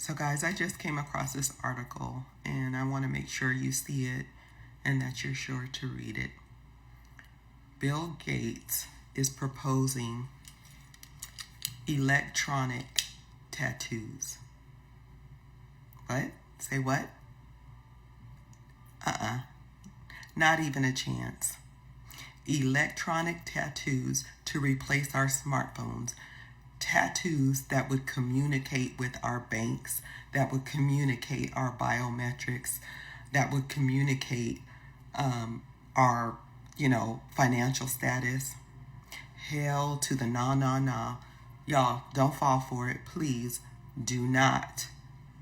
So guys, I just came across this article and I want to make sure you see it and that you're sure to read it. Bill Gates is proposing electronic tattoos. What? Say what? Not even a chance. Electronic tattoos to replace our smartphones. Tattoos that would communicate with our banks, that would communicate our biometrics, that would communicate our, financial status. Hell to the nah. Y'all, don't fall for it. Please do not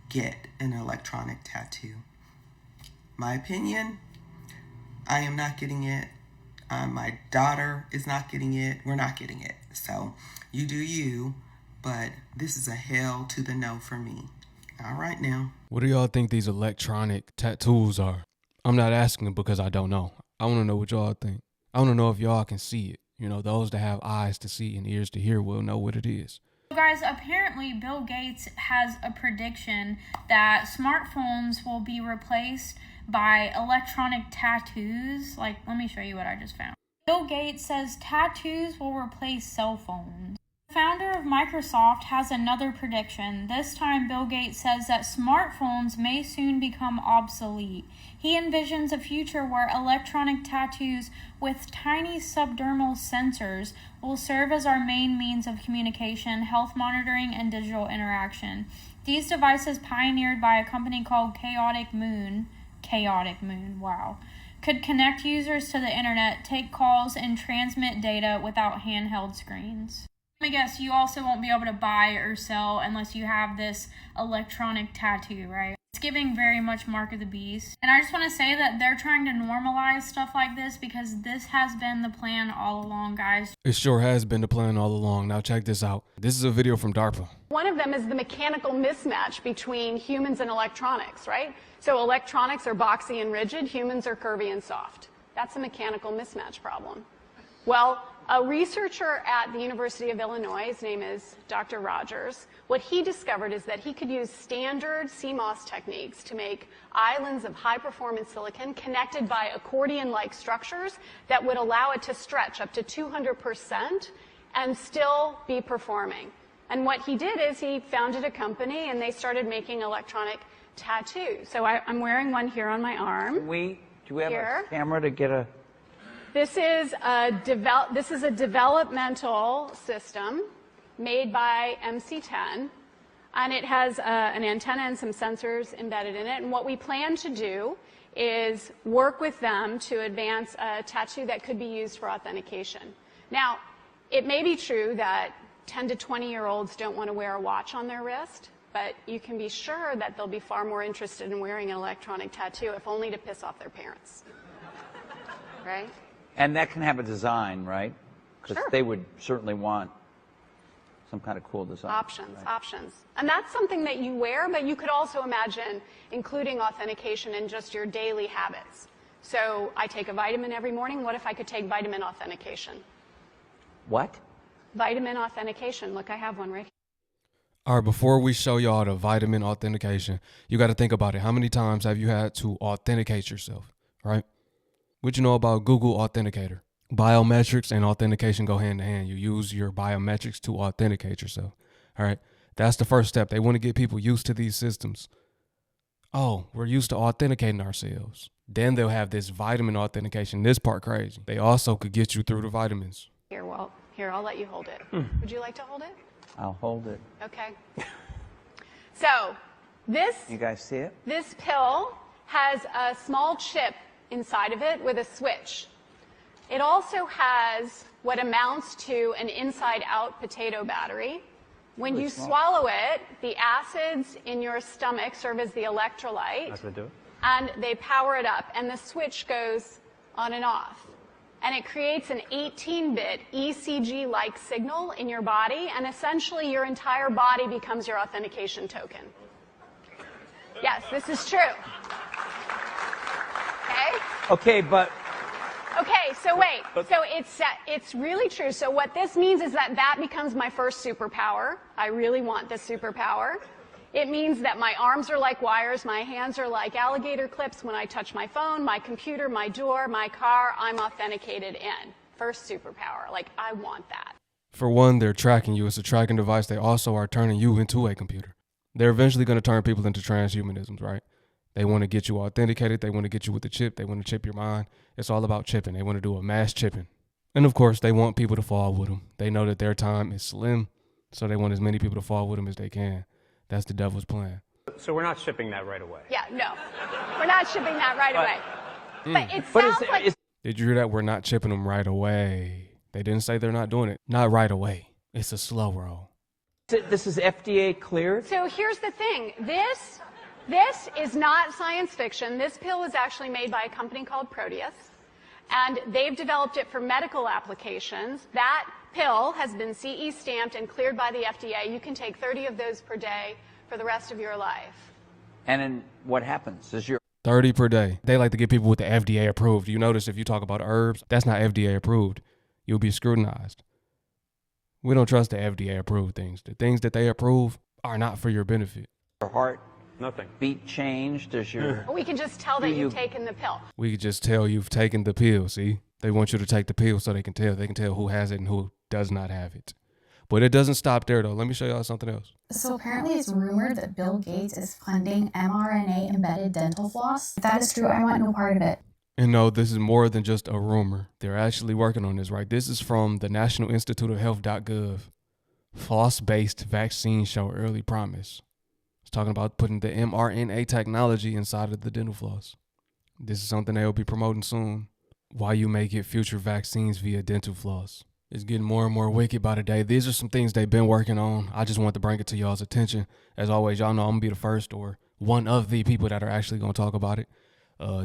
get an electronic tattoo. My opinion, I am not getting it. My daughter is not getting it. We're not getting it. So you do you, but this is a hell to the no for me. All right now. What do y'all think these electronic tattoos are? I'm not asking because I don't know. I want to know what y'all think. I want to know if y'all can see it. Those that have eyes to see and ears to hear will know what it is. Guys, apparently Bill Gates has a prediction that smartphones will be replaced by electronic tattoos. Let me show you what I just found. Bill Gates says tattoos will replace cell phones. The founder of Microsoft has another prediction. This time, Bill Gates says that smartphones may soon become obsolete. He envisions a future where electronic tattoos with tiny subdermal sensors will serve as our main means of communication, health monitoring, and digital interaction. These devices, pioneered by a company called Chaotic Moon, wow, could connect users to the internet, take calls, and transmit data without handheld screens. I guess you also won't be able to buy or sell unless you have this electronic tattoo, right? It's giving very much Mark of the Beast. And I just want to say that they're trying to normalize stuff like this because this has been the plan all along, guys. It sure has been the plan all along. Now check this out. This is a video from DARPA. One of them is the mechanical mismatch between humans and electronics, right? So electronics are boxy and rigid, humans are curvy and soft. That's a mechanical mismatch problem. Well, a researcher at the University of Illinois, his name is Dr. Rogers, what he discovered is that he could use standard CMOS techniques to make islands of high-performance silicon connected by accordion-like structures that would allow it to stretch up to 200% and still be performing. And what he did is he founded a company and they started making electronic tattoos. So I'm wearing one here on my arm. Do we have a camera to get a... This is a developmental system made by MC10, and it has an antenna and some sensors embedded in it. And what we plan to do is work with them to advance a tattoo that could be used for authentication. Now, it may be true that 10 to 20-year-olds don't want to wear a watch on their wrist, but you can be sure that they'll be far more interested in wearing an electronic tattoo, if only to piss off their parents. Right? And that can have a design, right? Because Sure. they would certainly want some kind of cool design. Options. Right? And that's something that you wear, but you could also imagine including authentication in just your daily habits. So I take a vitamin every morning. What if I could take vitamin authentication? What? Vitamin authentication. Look, I have one right here. All right, before we show y'all the vitamin authentication, you got to think about it. How many times have you had to authenticate yourself, right? What you know about Google Authenticator? Biometrics and authentication go hand in hand. You use your biometrics to authenticate yourself. All right. That's the first step. They want to get people used to these systems. Oh, we're used to authenticating ourselves. Then they'll have this vitamin authentication. This part crazy. They also could get you through the vitamins. Here, I'll let you hold it. Would you like to hold it? I'll hold it. Okay. So You guys see it? this pill has a small chip inside of it with a switch. It also has what amounts to an inside-out potato battery. When you swallow it, the acids in your stomach serve as the electrolyte, and they power it up, and the switch goes on and off. And it creates an 18-bit ECG-like signal in your body, and essentially your entire body becomes your authentication token. Yes, this is true. Okay, so wait. So it's really true. So what this means is that becomes my first superpower. I really want this superpower. It means that my arms are like wires, my hands are like alligator clips. When I touch my phone, my computer, my door, my car, I'm authenticated in. First superpower. Like, I want that. For one, they're tracking you. It's a tracking device. They also are turning you into a computer. They're eventually going to turn people into transhumanisms, right? They want to get you authenticated. They want to get you with the chip. They want to chip your mind. It's all about chipping. They want to do a mass chipping. And of course, they want people to fall with them. They know that their time is slim, so they want as many people to fall with them as they can. That's the devil's plan. So we're not shipping that right away. Yeah, no. We're not shipping that right away. But it sounds like... Did you hear that? We're not chipping them right away. They didn't say they're not doing it. Not right away. It's a slow roll. This is FDA cleared? So here's the thing. This is not science fiction. This pill was actually made by a company called Proteus, and they've developed it for medical applications. That pill has been CE stamped and cleared by the FDA. You can take 30 of those per day for the rest of your life. And then what happens? Is your 30 per day. They like to get people with the FDA approved. You notice if you talk about herbs, that's not FDA approved. You'll be scrutinized. We don't trust the FDA approved things. The things that they approve are not for your benefit. heart Nothing. beat change? Does your We can just tell that you've taken the pill. We could just tell you've taken the pill, see? They want you to take the pill so they can tell. They can tell who has it and who does not have it. But it doesn't stop there, though. Let me show y'all something else. So apparently it's rumored that Bill Gates is funding mRNA-embedded dental floss. If that is true, I want no part of it. And no, this is more than just a rumor. They're actually working on this, right? This is from the National Institute of Health.gov. Floss-based vaccines show early promise. It's talking about putting the mRNA technology inside of the dental floss. This is something they'll be promoting soon. Why you may get future vaccines via dental floss. It's getting more and more wicked by the day. These are some things they've been working on. I just want to bring it to y'all's attention. As always, y'all know I'm going to be the first or one of the people that are actually going to talk about it.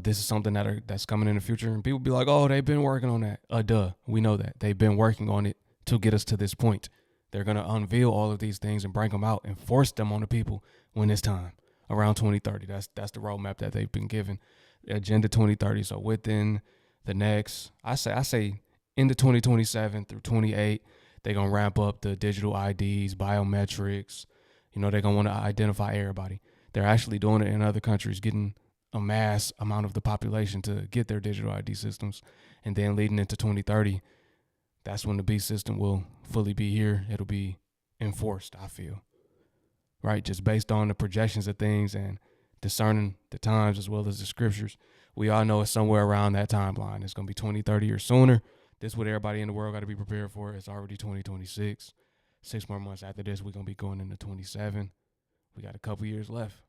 This is something that's coming in the future. And people be like, oh, they've been working on that. Duh. We know that. They've been working on it to get us to this point. They're going to unveil all of these things and bring them out and force them on the people when it's time. Around 2030. That's the roadmap that they've been given. Agenda 2030. So within the next, I say into 2027 through 28, they're going to ramp up the digital IDs, biometrics. You know, they're going to want to identify everybody. They're actually doing it in other countries, getting a mass amount of the population to get their digital ID systems. And then leading into 2030, that's when the B system will fully be here. It'll be enforced, I feel. Right? Just based on the projections of things and discerning the times as well as the scriptures. We all know it's somewhere around that timeline. It's going to be 20, 30 years sooner. This is what everybody in the world got to be prepared for. It's already 2026. 6 more months after this, we're going to be going into 27. We got a couple years left.